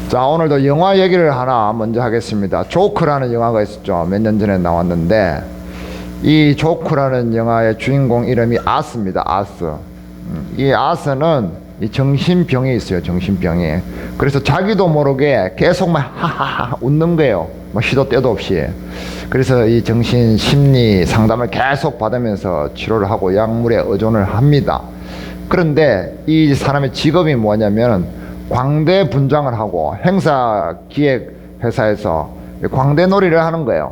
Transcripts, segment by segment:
자, 오늘도 영화 얘기를 하나 먼저 하겠습니다. 조크라는 영화가 있었죠. 몇 년 전에 나왔는데 이 조크라는 영화의 주인공 이름이 아스입니다. 아스. 이 아스는 이 정신병이 있어요. 정신병이. 그래서 자기도 모르게 계속 막 하하하 웃는 거예요. 뭐 시도 때도 없이. 그래서 이 정신 심리 상담을 계속 받으면서 치료를 하고 약물에 의존을 합니다. 그런데 이 사람의 직업이 뭐냐면 광대 분장을 하고 행사 기획 회사에서 광대 놀이를 하는 거예요.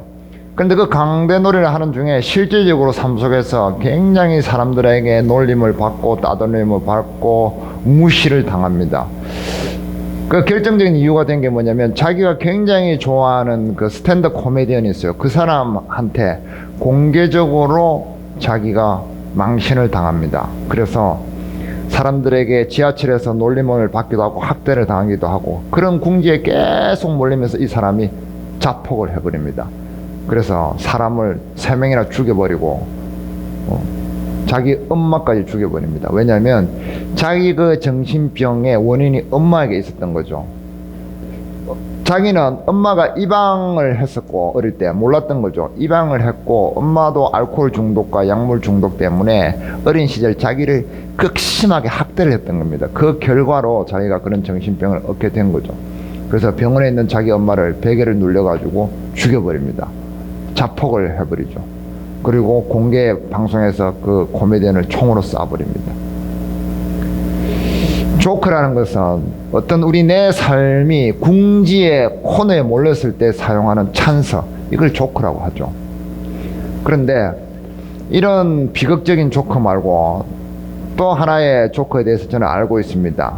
그런데 그 광대 놀이를 하는 중에 실질적으로 삶 속에서 굉장히 사람들에게 놀림을 받고 따돌림을 받고 무시를 당합니다. 그 결정적인 이유가 된 게 뭐냐면 자기가 굉장히 좋아하는 그 스탠드 코미디언이 있어요. 그 사람한테 공개적으로 자기가 망신을 당합니다. 그래서 사람들에게 지하철에서 놀림을 받기도 하고 학대를 당하기도 하고 그런 궁지에 계속 몰리면서 이 사람이 자폭을 해버립니다. 그래서 사람을 3명이나 죽여버리고 자기 엄마까지 죽여버립니다. 왜냐하면 자기 그 정신병의 원인이 엄마에게 있었던 거죠. 자기는 엄마가 입양을 했었고 어릴 때 몰랐던 거죠. 입양을 했고 엄마도 알코올 중독과 약물 중독 때문에 어린 시절 자기를 극심하게 학대를 했던 겁니다. 그 결과로 자기가 그런 정신병을 얻게 된 거죠. 그래서 병원에 있는 자기 엄마를 베개를 눌려가지고 죽여버립니다. 자폭을 해버리죠. 그리고 공개 방송에서 그 코미디언을 총으로 쏴버립니다. 조크라는 것은 어떤 우리 내 삶이 궁지의 코너에 몰렸을 때 사용하는 찬서, 이걸 조크라고 하죠. 그런데 이런 비극적인 조크 말고 또 하나의 조크에 대해서 저는 알고 있습니다.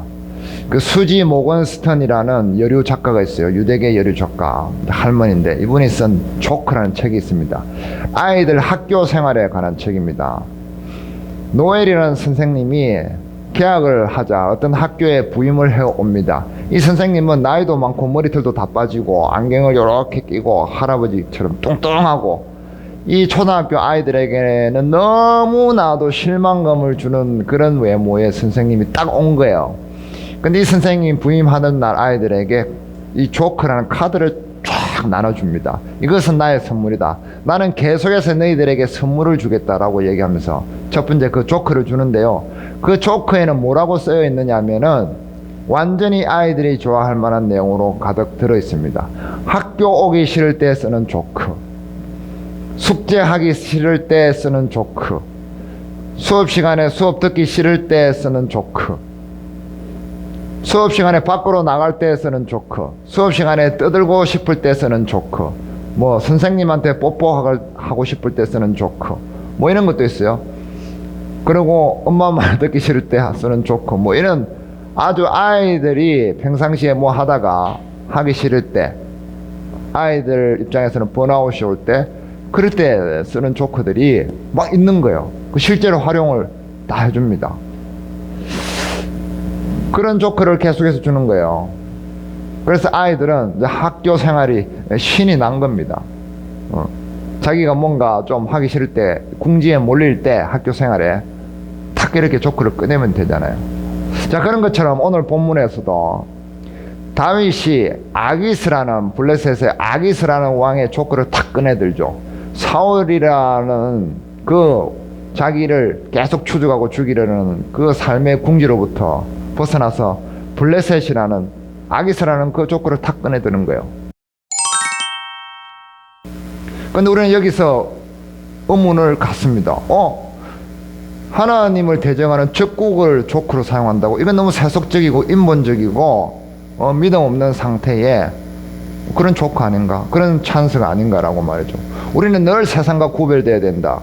그 수지 모건스턴이라는 여류 작가가 있어요. 유대계 여류 작가 할머니인데 이분이 쓴 조크라는 책이 있습니다. 아이들 학교 생활에 관한 책입니다. 노엘이라는 선생님이 계약을 하자 어떤 학교에 부임을 해옵니다. 이 선생님은 나이도 많고 머리털도 다 빠지고 안경을 이렇게 끼고 할아버지처럼 뚱뚱하고 이 초등학교 아이들에게는 너무나도 실망감을 주는 그런 외모의 선생님이 딱 온 거예요. 근데 이 선생님이 부임하는 날 아이들에게 이 조크라는 카드를 쫙 나눠줍니다. 이것은 나의 선물이다. 나는 계속해서 너희들에게 선물을 주겠다라고 얘기하면서 첫 번째 그 조크를 주는데요. 그 조크에는 뭐라고 쓰여 있느냐 하면은 완전히 아이들이 좋아할 만한 내용으로 가득 들어 있습니다. 학교 오기 싫을 때 쓰는 조크, 숙제하기 싫을 때 쓰는 조크, 수업 시간에 수업 듣기 싫을 때 쓰는 조크, 수업 시간에 밖으로 나갈 때 쓰는 조크, 수업 시간에 떠들고 싶을 때 쓰는 조크, 뭐 선생님한테 뽀뽀하고 싶을 때 쓰는 조크, 뭐 이런 것도 있어요. 그리고 엄마 말 듣기 싫을 때 쓰는 조크, 뭐 이런 아주 아이들이 평상시에 뭐 하다가 하기 싫을 때, 아이들 입장에서는 번아웃이 올 때, 그럴 때 쓰는 조크들이 막 있는 거예요. 실제로 활용을 다 해줍니다. 그런 조크를 계속해서 주는 거예요. 그래서 아이들은 이제 학교 생활이 신이 난 겁니다. 자기가 뭔가 좀 하기 싫을 때, 궁지에 몰릴 때 학교 생활에 탁 이렇게 조크를 꺼내면 되잖아요. 자, 그런 것처럼 오늘 본문에서도 다윗이 아기스라는 블레셋의 아기스라는 왕의 조크를 탁 꺼내들죠. 사울이라는 그 자기를 계속 추적하고 죽이려는 그 삶의 궁지로부터 벗어나서 블레셋이라는 아기스라는 그 조크를 탁 꺼내드는 거예요. 근데 우리는 여기서 의문을 갖습니다. 하나님을 대적하는 적국을 조크로 사용한다고? 이건 너무 세속적이고 인본적이고 믿음 없는 상태에 그런 조크 아닌가? 그런 찬스가 아닌가라고 말이죠. 우리는 늘 세상과 구별돼야 된다.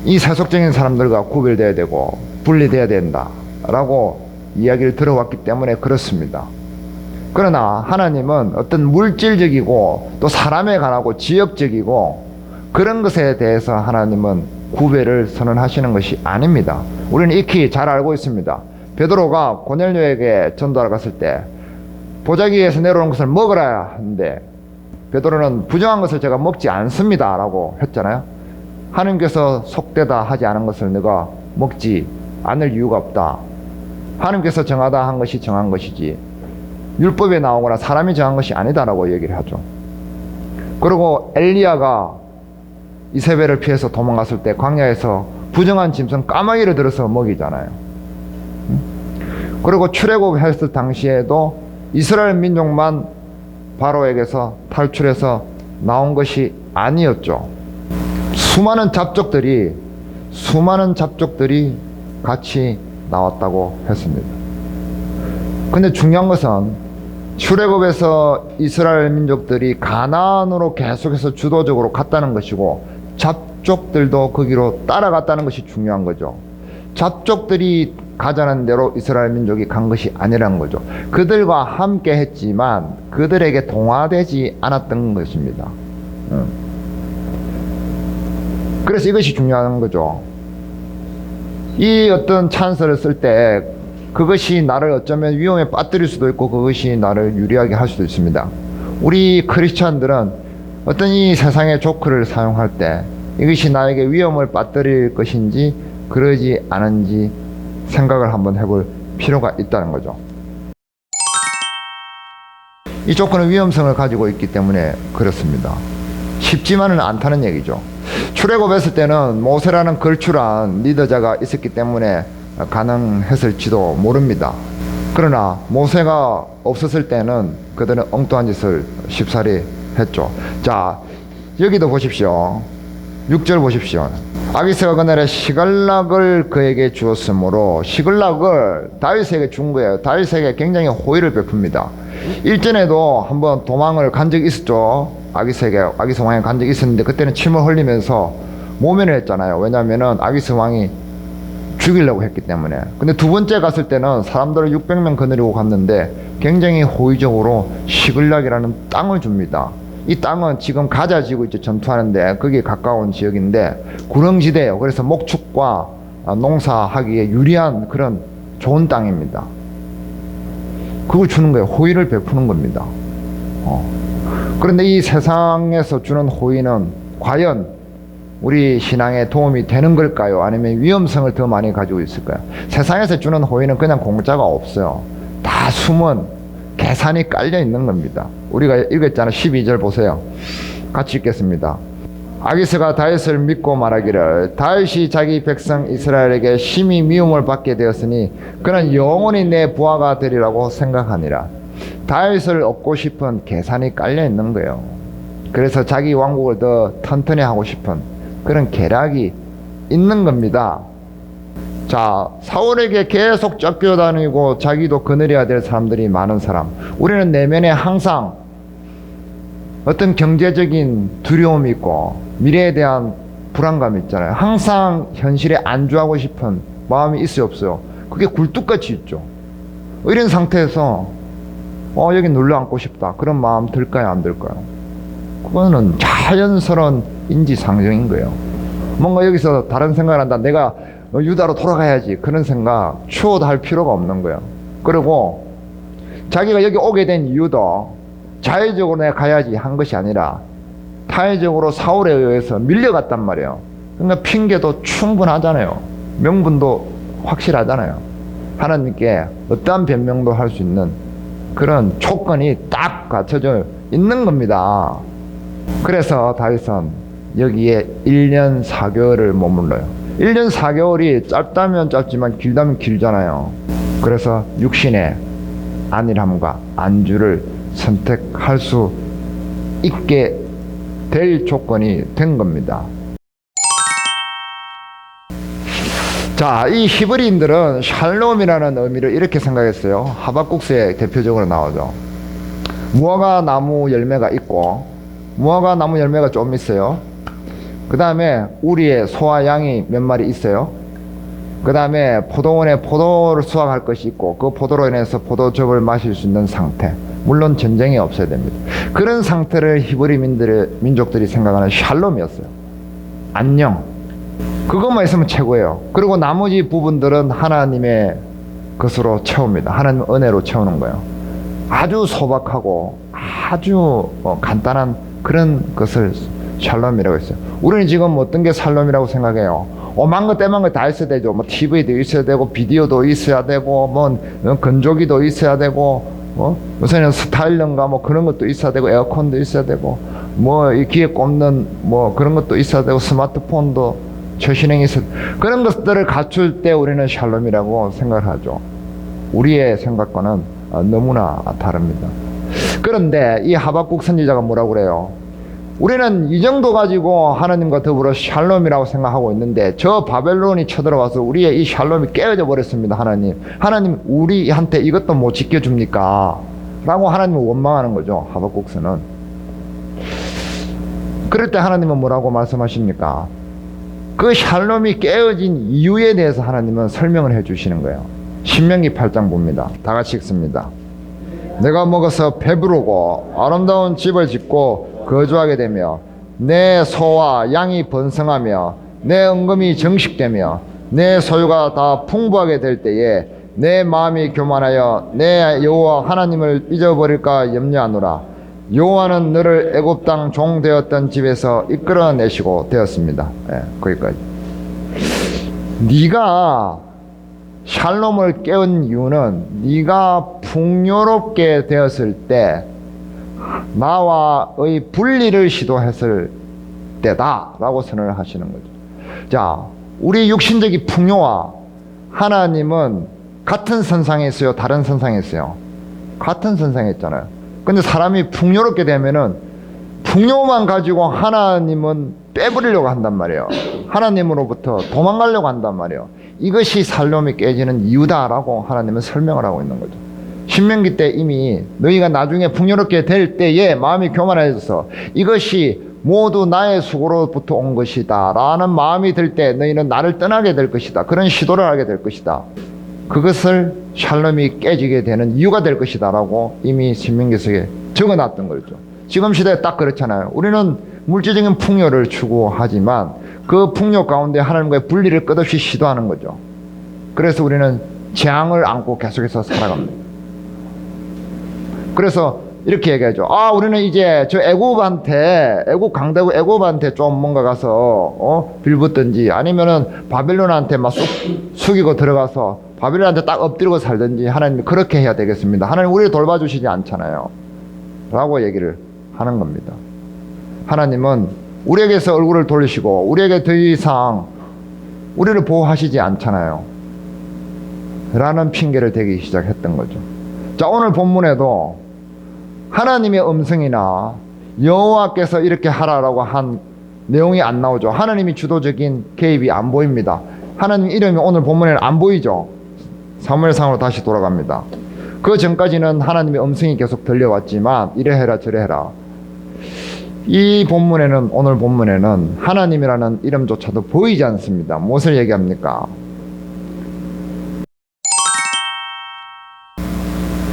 이 세속적인 사람들과 구별돼야 되고 분리돼야 된다 라고 이야기를 들어왔기 때문에 그렇습니다. 그러나 하나님은 어떤 물질적이고 또 사람에 관하고 지역적이고 그런 것에 대해서 하나님은 구별을 선언하시는 것이 아닙니다. 우리는 익히 잘 알고 있습니다. 베드로가 고넬료에게 전도하러 갔을 때 보자기에서 내려오는 것을 먹으라 하는데 베드로는 부정한 것을 제가 먹지 않습니다 라고 했잖아요. 하나님께서 속되다 하지 않은 것을 내가 먹지 않을 이유가 없다. 하나님께서 정하다 한 것이 정한 것이지 율법에 나오거나 사람이 정한 것이 아니다라고 얘기를 하죠. 그리고 엘리야가 이세벨을 피해서 도망갔을 때 광야에서 부정한 짐승 까마귀를 들어서 먹이잖아요. 그리고 출애굽했을 당시에도 이스라엘 민족만 바로에게서 탈출해서 나온 것이 아니었죠. 수많은 잡족들이 같이 나왔다고 했습니다. 근데 중요한 것은 출애굽에서 이스라엘 민족들이 가나안으로 계속해서 주도적으로 갔다는 것이고 잡족들도 거기로 따라갔다는 것이 중요한 거죠. 잡족들이 가자는 대로 이스라엘 민족이 간 것이 아니라는 거죠. 그들과 함께 했지만 그들에게 동화되지 않았던 것입니다. 그래서 이것이 중요한 거죠. 이 어떤 찬스를 쓸 때 그것이 나를 어쩌면 위험에 빠뜨릴 수도 있고 그것이 나를 유리하게 할 수도 있습니다. 우리 크리스찬들은 어떤 이 세상의 조크를 사용할 때 이것이 나에게 위험을 빠뜨릴 것인지 그러지 않은지 생각을 한번 해볼 필요가 있다는 거죠. 이 조건은 위험성을 가지고 있기 때문에 그렇습니다. 쉽지만은 않다는 얘기죠. 출애굽했을 때는 모세라는 걸출한 리더자가 있었기 때문에 가능했을지도 모릅니다. 그러나 모세가 없었을 때는 그들은 엉뚱한 짓을 쉽사리 했죠. 자, 여기도 보십시오. 6절 보십시오. 아기스가 그날에 시글락을 그에게 주었으므로 시글락을 다윗에게 준 거예요. 다윗에게 굉장히 호의를 베풉니다. 일전에도 한번 도망을 간 적이 있었죠. 아기스 왕이 간 적이 있었는데 그때는 침을 흘리면서 모면을 했잖아요. 왜냐하면 아기스 왕이 죽이려고 했기 때문에. 근데 두 번째 갔을 때는 사람들을 600명 거느리고 갔는데 굉장히 호의적으로 시글락이라는 땅을 줍니다. 이 땅은 지금 가자 지구 있죠. 전투하는데 거기에 가까운 지역인데 구릉지대예요. 그래서 목축과 농사하기에 유리한 그런 좋은 땅입니다. 그걸 주는 거예요. 호의를 베푸는 겁니다. 그런데 이 세상에서 주는 호의는 과연 우리 신앙에 도움이 되는 걸까요? 아니면 위험성을 더 많이 가지고 있을까요? 세상에서 주는 호의는 그냥 공짜가 없어요. 다 숨은 계산이 깔려 있는 겁니다. 우리가 읽었잖아요. 12절 보세요. 같이 읽겠습니다. 아기스가 다윗을 믿고 말하기를 다윗이 자기 백성 이스라엘에게 심히 미움을 받게 되었으니 그는 영원히 내 부하가 되리라고 생각하니라. 다윗을 얻고 싶은 계산이 깔려 있는 거예요. 그래서 자기 왕국을 더 튼튼히 하고 싶은 그런 계략이 있는 겁니다. 자, 사울에게 계속 쫓겨다니고 자기도 거느려야 될 사람들이 많은 사람. 우리는 내면에 항상 어떤 경제적인 두려움이 있고 미래에 대한 불안감이 있잖아요. 항상 현실에 안주하고 싶은 마음이 있어요, 없어요? 그게 굴뚝같이 있죠. 이런 상태에서 여기 눌러 앉고 싶다. 그런 마음 들까요, 안 들까요? 그거는 자연스러운 인지상정인 거예요. 뭔가 여기서 다른 생각을 한다. 내가 유다로 돌아가야지. 그런 생각 추호도 할 필요가 없는 거예요. 그리고 자기가 여기 오게 된 이유도 자의적으로 내가 가야지 한 것이 아니라 타의적으로 사울에 의해서 밀려갔단 말이에요. 그러니까 핑계도 충분하잖아요. 명분도 확실하잖아요. 하나님께 어떠한 변명도 할 수 있는 그런 조건이 딱 갖춰져 있는 겁니다. 그래서 다윗은 여기에 1년 4개월을 머물러요. 1년 4개월이 짧다면 짧지만 길다면 길잖아요. 그래서 육신의 안일함과 안주를 선택할 수 있게 될 조건이 된 겁니다. 자, 이 히브리인들은 샬롬이라는 의미를 이렇게 생각했어요. 하박국서에 대표적으로 나오죠. 무화과 나무 열매가 있고 무화과 나무 열매가 좀 있어요. 그 다음에 우리의 소와 양이 몇 마리 있어요. 그 다음에 포도원에 포도를 수확할 것이 있고 그 포도로 인해서 포도즙을 마실 수 있는 상태. 물론 전쟁이 없어야 됩니다. 그런 상태를 히브리 민족들이 생각하는 샬롬이었어요. 안녕. 그것만 있으면 최고예요. 그리고 나머지 부분들은 하나님의 것으로 채웁니다. 하나님 은혜로 채우는 거예요. 아주 소박하고 아주 간단한 그런 것을 샬롬이라고 했어요. 우리는 지금 어떤 게 샬롬이라고 생각해요? 오만 거 때만 거 다 있어야 되죠. 뭐 TV도 있어야 되고 비디오도 있어야 되고 뭐 건조기도 있어야 되고 요새는 스타일러인가 뭐 그런 것도 있어야 되고, 에어컨도 있어야 되고, 뭐 이 귀에 꼽는 뭐 그런 것도 있어야 되고, 스마트폰도 최신형이 있어야 되고, 그런 것들을 갖출 때 우리는 샬롬이라고 생각을 하죠. 우리의 생각과는 너무나 다릅니다. 그런데 이 하박국 선지자가 뭐라고 그래요? 우리는 이 정도 가지고 하나님과 더불어 샬롬이라고 생각하고 있는데 저 바벨론이 쳐들어와서 우리의 이 샬롬이 깨어져 버렸습니다. 하나님 우리한테 이것도 못 지켜줍니까? 라고 하나님을 원망하는 거죠. 하박국서는. 그럴 때 하나님은 뭐라고 말씀하십니까? 그 샬롬이 깨어진 이유에 대해서 하나님은 설명을 해 주시는 거예요. 신명기 8장 봅니다. 다 같이 읽습니다. 내가 먹어서 배부르고 아름다운 집을 짓고 거주하게 되며 내 소와 양이 번성하며 내 은금이 정식되며 내 소유가 다 풍부하게 될 때에 내 마음이 교만하여 내 여호와 하나님을 잊어버릴까 염려하노라. 여호와는 너를 애굽 땅 종 되었던 집에서 이끌어내시고 되었습니다. 거기까지. 네가 샬롬을 깨운 이유는 네가 풍요롭게 되었을 때 나와의 분리를 시도했을 때다 라고 선언을 하시는 거죠. 자, 우리 육신적인 풍요와 하나님은 같은 선상에 있어요? 다른 선상에 있어요? 같은 선상에 있잖아요. 근데 사람이 풍요롭게 되면은 풍요만 가지고 하나님은 빼버리려고 한단 말이에요. 하나님으로부터 도망가려고 한단 말이에요. 이것이 샬롬이 깨지는 이유다라고 하나님은 설명을 하고 있는 거죠. 신명기 때 이미 너희가 나중에 풍요롭게 될 때에 마음이 교만해져서 이것이 모두 나의 수고로부터 온 것이다 라는 마음이 들 때 너희는 나를 떠나게 될 것이다. 그런 시도를 하게 될 것이다. 그것을 샬롬이 깨지게 되는 이유가 될 것이다 라고 이미 신명기서에 적어놨던 거죠. 지금 시대에 딱 그렇잖아요. 우리는 물질적인 풍요를 추구하지만 그 풍요 가운데 하나님과의 분리를 끝없이 시도하는 거죠. 그래서 우리는 재앙을 안고 계속해서 살아갑니다. 그래서 이렇게 얘기하죠. 우리는 이제 저 애굽 강대국 애굽한테 좀 뭔가 가서 빌붙든지 아니면은 바벨론한테 막 숙이고 들어가서 바벨론한테 딱 엎드리고 살든지 하나님이 그렇게 해야 되겠습니다. 하나님 우리를 돌봐주시지 않잖아요. 라고 얘기를 하는 겁니다. 하나님은 우리에게서 얼굴을 돌리시고 우리에게 더 이상 우리를 보호하시지 않잖아요. 라는 핑계를 대기 시작했던 거죠. 자, 오늘 본문에도 하나님의 음성이나 여호와께서 이렇게 하라라고 한 내용이 안 나오죠. 하나님이 주도적인 개입이 안 보입니다. 하나님 이름이 오늘 본문에는 안 보이죠. 사무엘상으로 다시 돌아갑니다. 그 전까지는 하나님의 음성이 계속 들려왔지만 이래 해라 저래 해라. 이 본문에는, 오늘 본문에는 하나님이라는 이름조차도 보이지 않습니다. 무엇을 얘기합니까?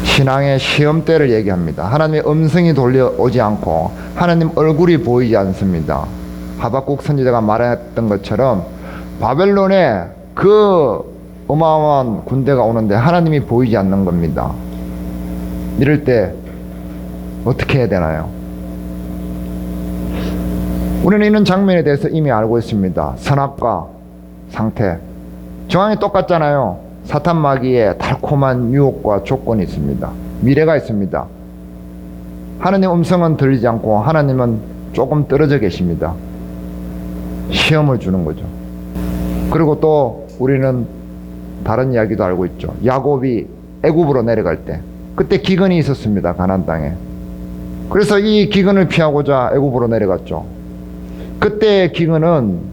신앙의 시험대를 얘기합니다. 하나님의 음성이 돌려오지 않고 하나님 얼굴이 보이지 않습니다. 하박국 선지자가 말했던 것처럼 바벨론에 그 어마어마한 군대가 오는데 하나님이 보이지 않는 겁니다. 이럴 때 어떻게 해야 되나요? 우리는 이런 장면에 대해서 이미 알고 있습니다. 선악과 상태 정황이 똑같잖아요. 사탄 마귀의 달콤한 유혹과 조건이 있습니다. 미래가 있습니다. 하나님 음성은 들리지 않고 하나님은 조금 떨어져 계십니다. 시험을 주는 거죠. 그리고 또 우리는 다른 이야기도 알고 있죠. 야곱이 애굽으로 내려갈 때 그때 기근이 있었습니다. 가나안 땅에. 그래서 이 기근을 피하고자 애굽으로 내려갔죠. 그때의 기근은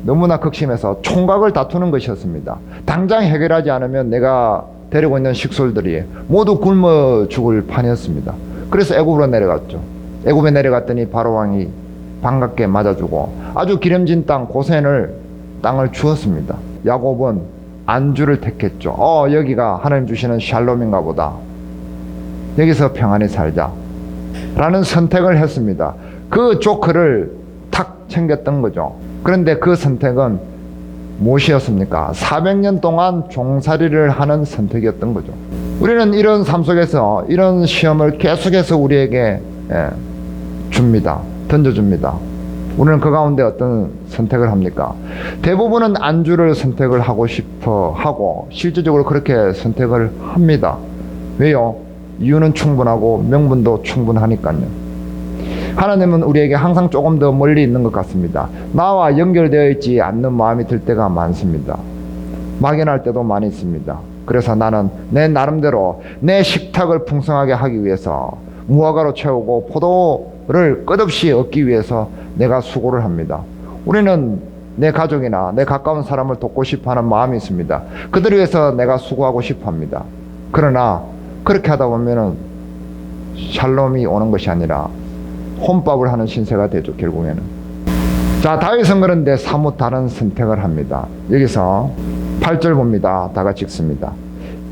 너무나 극심해서 총각을 다투는 것이었습니다. 당장 해결하지 않으면 내가 데리고 있는 식솔들이 모두 굶어 죽을 판이었습니다. 그래서 애굽으로 내려갔죠. 애굽에 내려갔더니 바로왕이 반갑게 맞아주고 아주 기름진 땅 고센을 땅을 주었습니다. 야곱은 안주를 택했죠. 여기가 하나님 주시는 샬롬인가 보다. 여기서 평안히 살자 라는 선택을 했습니다. 그 조커를 탁 챙겼던 거죠. 그런데 그 선택은 무엇이었습니까? 400년 동안 종살이를 하는 선택이었던 거죠. 우리는 이런 삶 속에서 이런 시험을 계속해서 우리에게 줍니다. 던져줍니다. 우리는 그 가운데 어떤 선택을 합니까? 대부분은 안주를 선택을 하고 싶어 하고 실질적으로 그렇게 선택을 합니다. 왜요? 이유는 충분하고 명분도 충분하니까요. 하나님은 우리에게 항상 조금 더 멀리 있는 것 같습니다. 나와 연결되어 있지 않는 마음이 들 때가 많습니다. 막연할 때도 많이 있습니다. 그래서 나는 내 나름대로 내 식탁을 풍성하게 하기 위해서 무화과로 채우고 포도를 끝없이 얻기 위해서 내가 수고를 합니다. 우리는 내 가족이나 내 가까운 사람을 돕고 싶어하는 마음이 있습니다. 그들을 위해서 내가 수고하고 싶어합니다. 그러나 그렇게 하다 보면은 샬롬이 오는 것이 아니라 혼밥을 하는 신세가 되죠, 결국에는. 자, 다윗은 그런데 사뭇 다른 선택을 합니다. 여기서 8절 봅니다. 다 같이 읽습니다.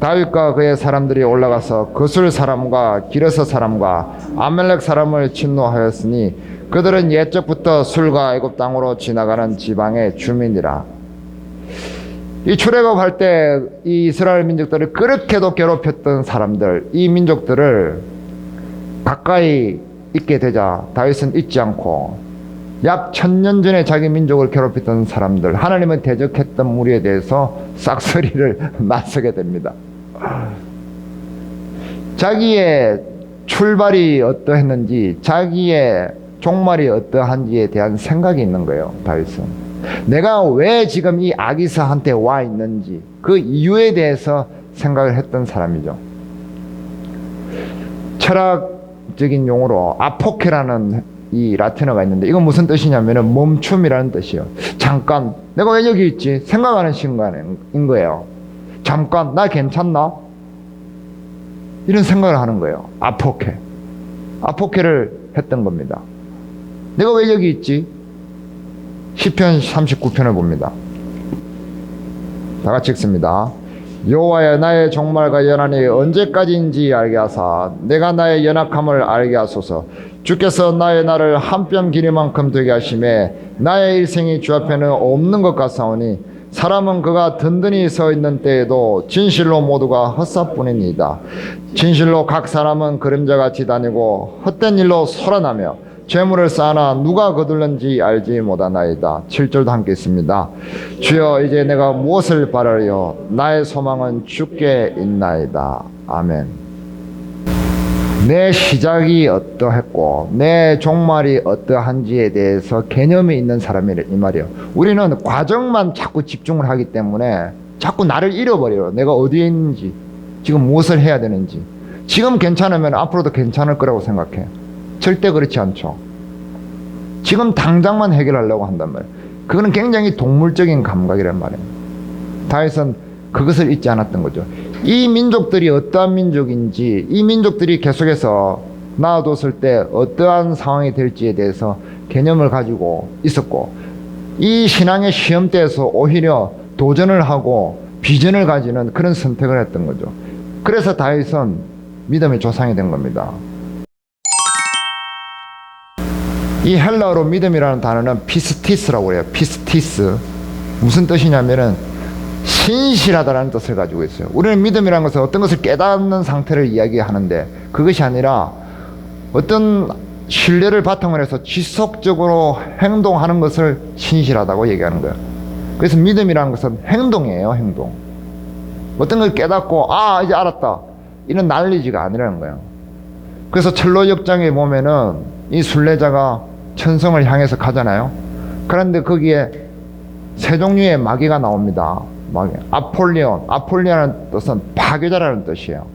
다윗과 그의 사람들이 올라가서 그술 사람과 기르서 사람과 아멜렉 사람을 진노하였으니 그들은 옛적부터 술과 애굽 땅으로 지나가는 지방의 주민이라. 이 출애굽할 때 이 이스라엘 민족들을 그렇게도 괴롭혔던 사람들, 이 민족들을 가까이 있게 되자 다윗은 잊지 않고 약 1000년 전에 자기 민족을 괴롭혔던 사람들, 하나님은 대적했던 무리에 대해서 싹쓸이를 나서게 됩니다. 자기의 출발이 어떠했는지, 자기의 종말이 어떠한지에 대한 생각이 있는 거예요, 다윗은. 내가 왜 지금 이 아기사한테 와 있는지 그 이유에 대해서 생각을 했던 사람이죠. 철학적인 용어로 아포케라는 이 라틴어가 있는데 이건 무슨 뜻이냐면 멈춤이라는 뜻이에요. 잠깐 내가 왜 여기 있지? 생각하는 시간인 거예요. 잠깐 나 괜찮나? 이런 생각을 하는 거예요. 아포케를 했던 겁니다. 내가 왜 여기 있지? 시편 39편을 봅니다. 다 같이 읽습니다. 여호와여 나의 종말과 연한이 언제까지인지 알게 하사 내가 나의 연약함을 알게 하소서. 주께서 나의 날을 한 뼘 길이만큼 되게 하심에 나의 일생이 주 앞에는 없는 것 같사오니 사람은 그가 든든히 서 있는 때에도 진실로 모두가 헛사뿐이니이다. 진실로 각 사람은 그림자같이 다니고 헛된 일로 소란하며 재물을 쌓아나 누가 거둘는지 알지 못하나이다. 7절도 함께 있습니다. 주여 이제 내가 무엇을 바라리요 나의 소망은 주께 있나이다. 아멘. 내 시작이 어떠했고 내 종말이 어떠한지에 대해서 개념이 있는 사람이래 이 말이에요. 우리는 과정만 자꾸 집중을 하기 때문에 자꾸 나를 잃어버려요. 내가 어디에 있는지, 지금 무엇을 해야 되는지. 지금 괜찮으면 앞으로도 괜찮을 거라고 생각해. 절대 그렇지 않죠. 지금 당장만 해결하려고 한단 말이에요. 그거는 굉장히 동물적인 감각이란 말이에요. 다윗은 그것을 잊지 않았던 거죠. 이 민족들이 어떠한 민족인지, 이 민족들이 계속해서 놔뒀을 때 어떠한 상황이 될지에 대해서 개념을 가지고 있었고, 이 신앙의 시험대에서 오히려 도전을 하고 비전을 가지는 그런 선택을 했던 거죠. 그래서 다윗은 믿음의 조상이 된 겁니다. 이 헬라어로 믿음이라는 단어는 피스티스라고 해요. 피스티스. 무슨 뜻이냐면은 신실하다라는 뜻을 가지고 있어요. 우리는 믿음이라는 것은 어떤 것을 깨닫는 상태를 이야기하는데 그것이 아니라 어떤 신뢰를 바탕으로 해서 지속적으로 행동하는 것을 신실하다고 얘기하는 거예요. 그래서 믿음이라는 것은 행동이에요. 행동. 어떤 걸 깨닫고 이제 알았다 이런 난리지가 아니라는 거예요. 그래서 철로 역장에 보면은 이 순례자가 천성을 향해서 가잖아요. 그런데 거기에 세 종류의 마귀가 나옵니다. 마귀. 아폴리온이라는 뜻은 파괴자라는 뜻이에요.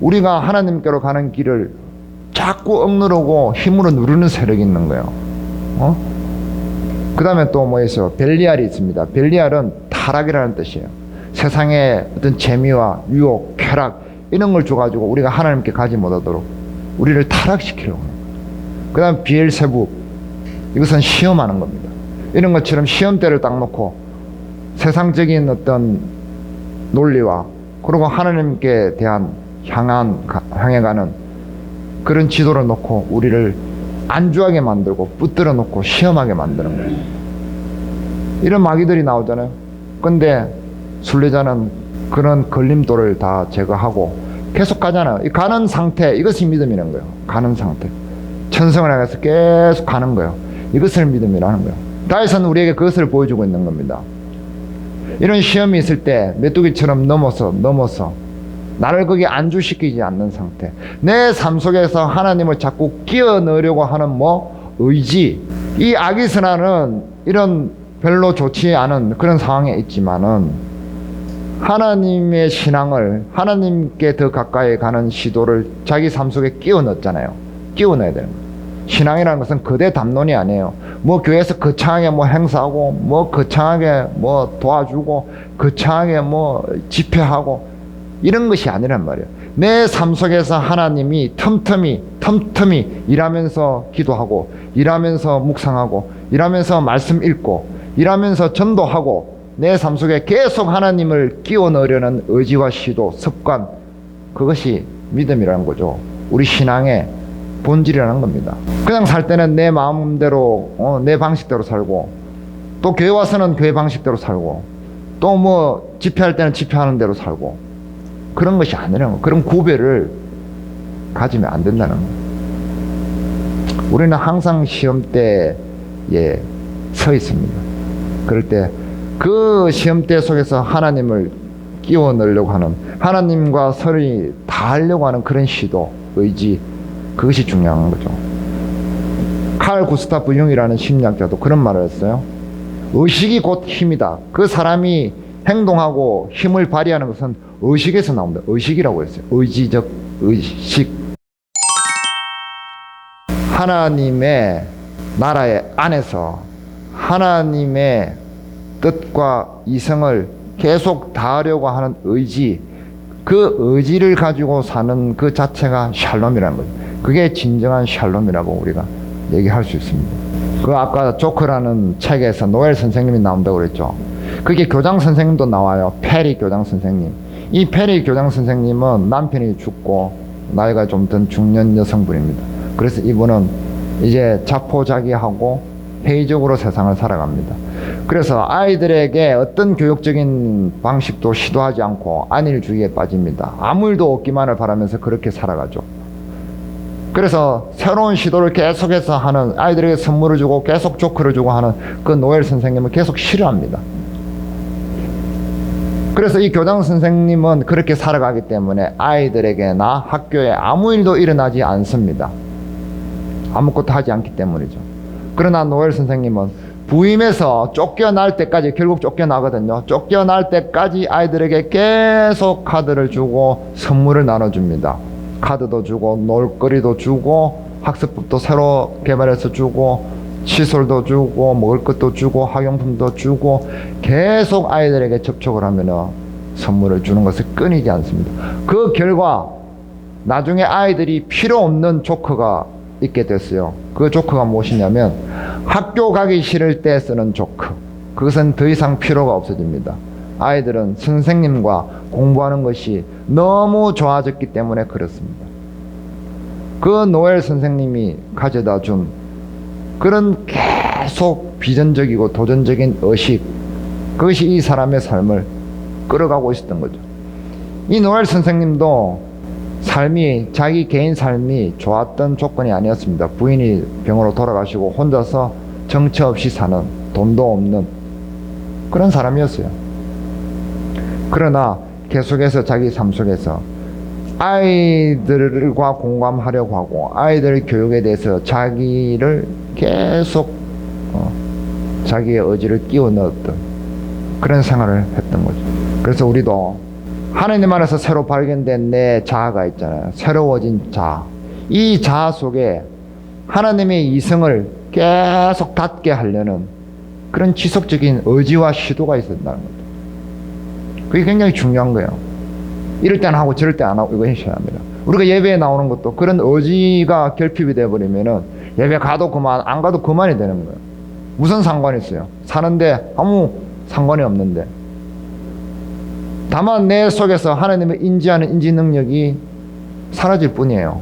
우리가 하나님께로 가는 길을 자꾸 억누르고 힘으로 누르는 세력이 있는 거예요. 그 다음에 또 뭐 있어요? 벨리알이 있습니다. 벨리알은 타락이라는 뜻이에요. 세상의 어떤 재미와 유혹, 쾌락 이런 걸 줘가지고 우리가 하나님께 가지 못하도록 우리를 타락시키려고 합니다. 그 다음 비엘세부, 이것은 시험하는 겁니다. 이런 것처럼 시험대를 딱 놓고 세상적인 어떤 논리와 그리고 하나님께 대한 향해 가는 그런 지도를 놓고 우리를 안주하게 만들고 붙들어 놓고 시험하게 만드는 거예요. 이런 마귀들이 나오잖아요. 근데 순례자는 그런 걸림돌을 다 제거하고 계속 가잖아요. 이 가는 상태, 이것이 믿음이라는 거예요. 가는 상태. 천성을 향해서 계속 가는 거예요. 이것을 믿음이라는 거예요. 다윗은 우리에게 그것을 보여주고 있는 겁니다. 이런 시험이 있을 때 메뚜기처럼 넘어서 나를 거기에 안주시키지 않는 상태. 내 삶 속에서 하나님을 자꾸 끼워 넣으려고 하는 의지. 이 아기스나는 이런 별로 좋지 않은 그런 상황에 있지만은 하나님의 신앙을, 하나님께 더 가까이 가는 시도를 자기 삶 속에 끼워 넣었잖아요. 끼워 넣어야 되는 거예요. 신앙이라는 것은 거대 담론이 아니에요. 교회에서 거창하게 행사하고, 거창하게 도와주고, 거창하게 집회하고, 이런 것이 아니란 말이에요. 내 삶 속에서 하나님이 틈틈이 일하면서 기도하고, 일하면서 묵상하고, 일하면서 말씀 읽고, 일하면서 전도하고, 내 삶 속에 계속 하나님을 끼워 넣으려는 의지와 시도, 습관, 그것이 믿음이라는 거죠. 우리 신앙의 본질이라는 겁니다. 그냥 살 때는 내 마음대로, 내 방식대로 살고, 또 교회 와서는 교회 방식대로 살고, 또 집회할 때는 집회하는 대로 살고, 그런 것이 아니라는 거. 그런 구별을 가지면 안 된다는 거. 우리는 항상 시험대에 서 있습니다. 그럴 때 그 시험대 속에서 하나님을 끼워 넣으려고 하는, 하나님과 서로 다 하려고 하는 그런 시도, 의지, 그것이 중요한 거죠. 칼 구스타프 융이라는 심리학자도 그런 말을 했어요. 의식이 곧 힘이다. 그 사람이 행동하고 힘을 발휘하는 것은 의식에서 나온다. 의식이라고 했어요. 의지적 의식. 하나님의 나라의 안에서 하나님의 뜻과 이성을 계속 다하려고 하는 의지, 그 의지를 가지고 사는 그 자체가 샬롬이라는 거죠. 그게 진정한 샬롬이라고 우리가 얘기할 수 있습니다. 아까 조크라는 책에서 노엘 선생님이 나온다고 그랬죠. 그게 교장 선생님도 나와요. 페리 교장 선생님. 이 페리 교장 선생님은 남편이 죽고 나이가 좀 든 중년 여성분입니다. 그래서 이분은 이제 자포자기하고 회의적으로 세상을 살아갑니다. 그래서 아이들에게 어떤 교육적인 방식도 시도하지 않고 안일주의에 빠집니다. 아무 일도 없기만을 바라면서 그렇게 살아가죠. 그래서 새로운 시도를 계속해서 하는, 아이들에게 선물을 주고 계속 조크를 주고 하는 그 노엘 선생님을 계속 싫어합니다. 그래서 이 교장 선생님은 그렇게 살아가기 때문에 아이들에게나 학교에 아무 일도 일어나지 않습니다. 아무것도 하지 않기 때문이죠. 그러나 노엘 선생님은 부임해서 쫓겨날 때까지, 결국 쫓겨나거든요. 쫓겨날 때까지 아이들에게 계속 카드를 주고 선물을 나눠줍니다. 카드도 주고 놀거리도 주고 학습법도 새로 개발해서 주고 시설도 주고 먹을 것도 주고 학용품도 주고 계속 아이들에게 접촉을 하면 선물을 주는 것을 끊이지 않습니다. 그 결과 나중에 아이들이 필요 없는 조커가 있게 됐어요. 그 조커가 무엇이냐면 학교 가기 싫을 때 쓰는 조커. 그것은 더 이상 필요가 없어집니다. 아이들은 선생님과 공부하는 것이 너무 좋아졌기 때문에 그렇습니다. 그 노엘 선생님이 가져다 준 그런 계속 비전적이고 도전적인 의식, 그것이 이 사람의 삶을 끌어가고 있었던 거죠. 이 노엘 선생님도 삶이, 자기 개인 삶이 좋았던 조건이 아니었습니다. 부인이 병으로 돌아가시고 혼자서 정처 없이 사는, 돈도 없는 그런 사람이었어요. 그러나 계속해서 자기 삶 속에서 아이들과 공감하려고 하고 아이들 교육에 대해서 자기를 계속 자기의 의지를 끼워 넣었던 그런 생활을 했던 거죠. 그래서 우리도 하나님 안에서 새로 발견된 내 자아가 있잖아요. 새로워진 자아. 이 자아 속에 하나님의 이성을 계속 닿게 하려는 그런 지속적인 의지와 시도가 있었다는 거죠. 그게 굉장히 중요한 거예요. 이럴 때는 하고 저럴 때 안 하고 이거 하셔야 합니다. 우리가 예배에 나오는 것도 그런 의지가 결핍이 되어버리면은 예배 가도 그만, 안 가도 그만이 되는 거예요. 무슨 상관이 있어요? 사는데 아무 상관이 없는데. 다만 내 속에서 하나님을 인지하는 인지 능력이 사라질 뿐이에요.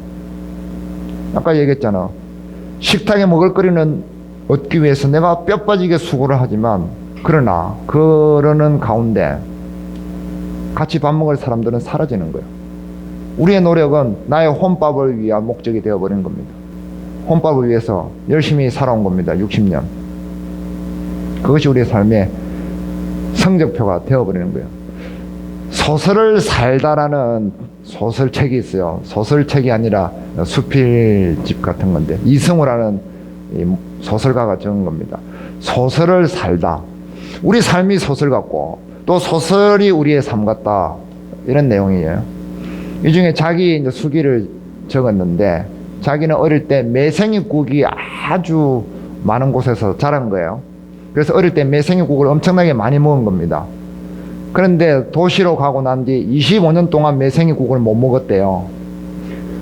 아까 얘기했잖아. 식탁에 먹을 거리는 얻기 위해서 내가 뼈 빠지게 수고를 하지만, 그러나 그러는 가운데 같이 밥 먹을 사람들은 사라지는 거예요. 우리의 노력은 나의 혼밥을 위한 목적이 되어버린 겁니다. 혼밥을 위해서 열심히 살아온 겁니다. 60년. 그것이 우리의 삶의 성적표가 되어버리는 거예요. 소설을 살다라는 소설책이 있어요. 소설책이 아니라 수필집 같은 건데 이승우라는 이 소설가가 적은 겁니다. 소설을 살다. 우리 삶이 소설 같고 또 소설이 우리의 삶 같다. 이런 내용이에요. 이 중에 자기 이제 수기를 적었는데 자기는 어릴 때 매생이국이 아주 많은 곳에서 자란 거예요. 그래서 어릴 때 매생이국을 엄청나게 많이 먹은 겁니다. 그런데 도시로 가고 난 뒤 25년 동안 매생이국을 못 먹었대요.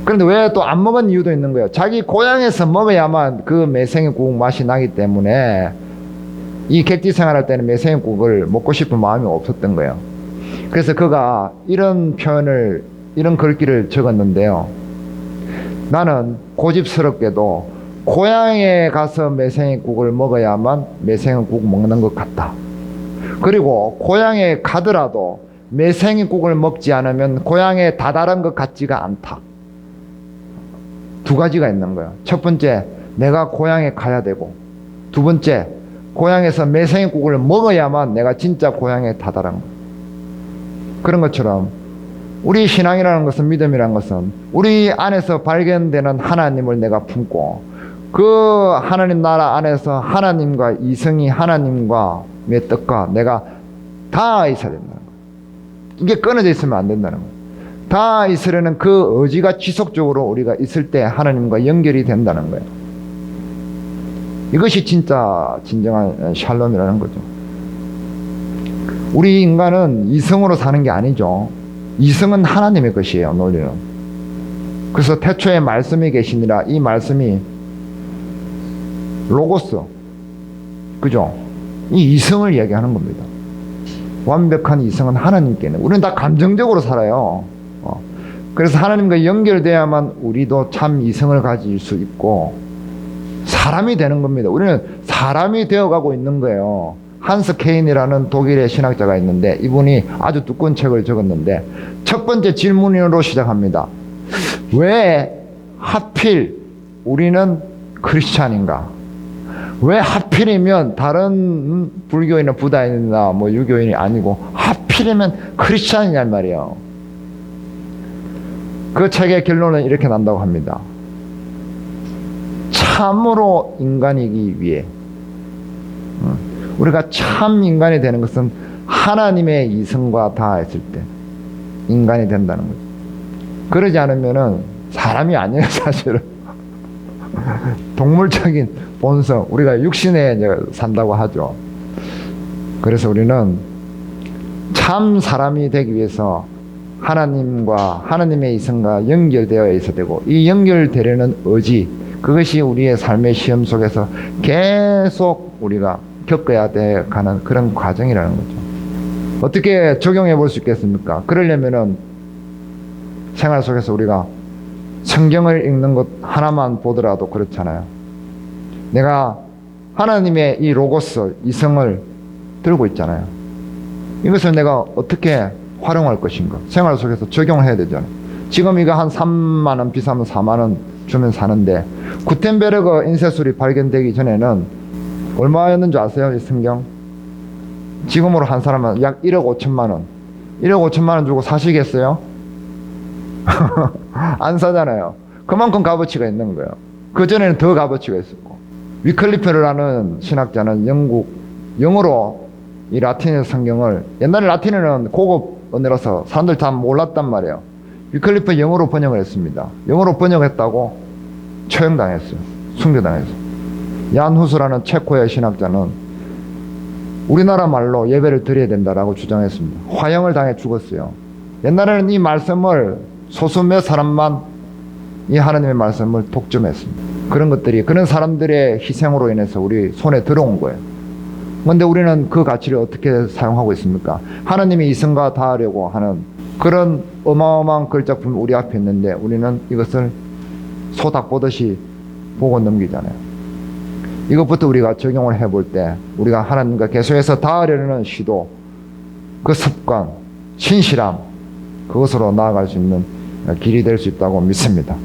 그런데 왜 또 안 먹은 이유도 있는 거예요. 자기 고향에서 먹어야만 그 매생이국 맛이 나기 때문에 이 객지 생활할 때는 매생이국을 먹고 싶은 마음이 없었던 거예요. 그래서 그가 이런 표현을, 이런 글귀를 적었는데요. 나는 고집스럽게도 고향에 가서 매생이국을 먹어야만 매생이국 먹는 것 같다. 그리고 고향에 가더라도 매생이국을 먹지 않으면 고향에 다다른 것 같지가 않다. 두 가지가 있는 거예요. 첫 번째, 내가 고향에 가야 되고, 두 번째, 고향에서 매생이국을 먹어야만 내가 진짜 고향에 다다른 거예요. 그런 것처럼 우리 신앙이라는 것은, 믿음이라는 것은 우리 안에서 발견되는 하나님을 내가 품고 그 하나님 나라 안에서 하나님과 이성이, 하나님과의 뜻과 내가 다 있어야 된다는 거예요. 이게 끊어져 있으면 안 된다는 거예요. 다 있으려는 그 의지가 지속적으로 우리가 있을 때 하나님과 연결이 된다는 거예요. 이것이 진짜 진정한 샬롬이라는 거죠. 우리 인간은 이성으로 사는 게 아니죠. 이성은 하나님의 것이에요, 논리는. 그래서 태초에 말씀이 계시니라, 이 말씀이 로고스, 그죠? 이 이성을 이야기하는 겁니다. 완벽한 이성은 하나님께는. 우리는 다 감정적으로 살아요. 그래서 하나님과 연결돼야만 우리도 참 이성을 가질 수 있고 사람이 되는 겁니다. 우리는 사람이 되어가고 있는 거예요. 한스 케인이라는 독일의 신학자가 있는데 이분이 아주 두꺼운 책을 적었는데 첫 번째 질문으로 시작합니다. 왜 하필 우리는 크리스찬인가? 왜 하필이면 다른 불교인이나 부다인이나 뭐 유교인이 아니고 하필이면 크리스찬이냔 말이에요. 그 책의 결론은 이렇게 난다고 합니다. 참으로 인간이기 위해 우리가 참 인간이 되는 것은 하나님의 이성과 닿아있을 때 인간이 된다는 거죠. 그러지 않으면은 사람이 아니에요, 사실은. 동물적인 본성, 우리가 육신에 이제 산다고 하죠. 그래서 우리는 참 사람이 되기 위해서 하나님과 하나님의 이성과 연결되어 있어야 되고 이 연결되려는 의지, 그것이 우리의 삶의 시험 속에서 계속 우리가 겪어야 돼 가는 그런 과정이라는 거죠. 어떻게 적용해 볼 수 있겠습니까? 그러려면은 생활 속에서 우리가 성경을 읽는 것 하나만 보더라도 그렇잖아요. 내가 하나님의 이 로고스, 이성을 들고 있잖아요. 이것을 내가 어떻게 활용할 것인가? 생활 속에서 적용해야 되잖아요. 지금 이거 한 3만 원, 비싸면 4만 원 주면 사는데 구텐베르그 인쇄술이 발견되기 전에는 얼마였는 줄 아세요? 이 성경? 지금으로 한 사람은 약 1억 5천만 원. 1억 5천만 원 주고 사시겠어요? 안 사잖아요. 그만큼 값어치가 있는 거예요. 그 전에는 더 값어치가 있었고. 위클리프라는 신학자는 영어로 이 라틴어 성경을, 옛날에 라틴어는 고급 언어라서 사람들 다 몰랐단 말이에요. 위클리프 영어로 번역을 했습니다. 영어로 번역했다고 처형당했어요. 순교당했어요. 얀 후스라는 체코의 신학자는 우리나라 말로 예배를 드려야 된다라고 주장했습니다. 화형을 당해 죽었어요. 옛날에는 이 말씀을 소수 몇 사람만 이 하나님의 말씀을 독점했습니다. 그런 것들이, 그런 사람들의 희생으로 인해서 우리 손에 들어온 거예요. 그런데 우리는 그 가치를 어떻게 사용하고 있습니까? 하나님의 이성과 닿으려고 하는 그런 어마어마한 글작품이 우리 앞에 있는데 우리는 이것을 소닥 보듯이 보고 넘기잖아요. 이것부터 우리가 적용을 해볼 때 우리가 하나님과 계속해서 닿으려는 시도, 그 습관, 신실함, 그것으로 나아갈 수 있는 길이 될 수 있다고 믿습니다.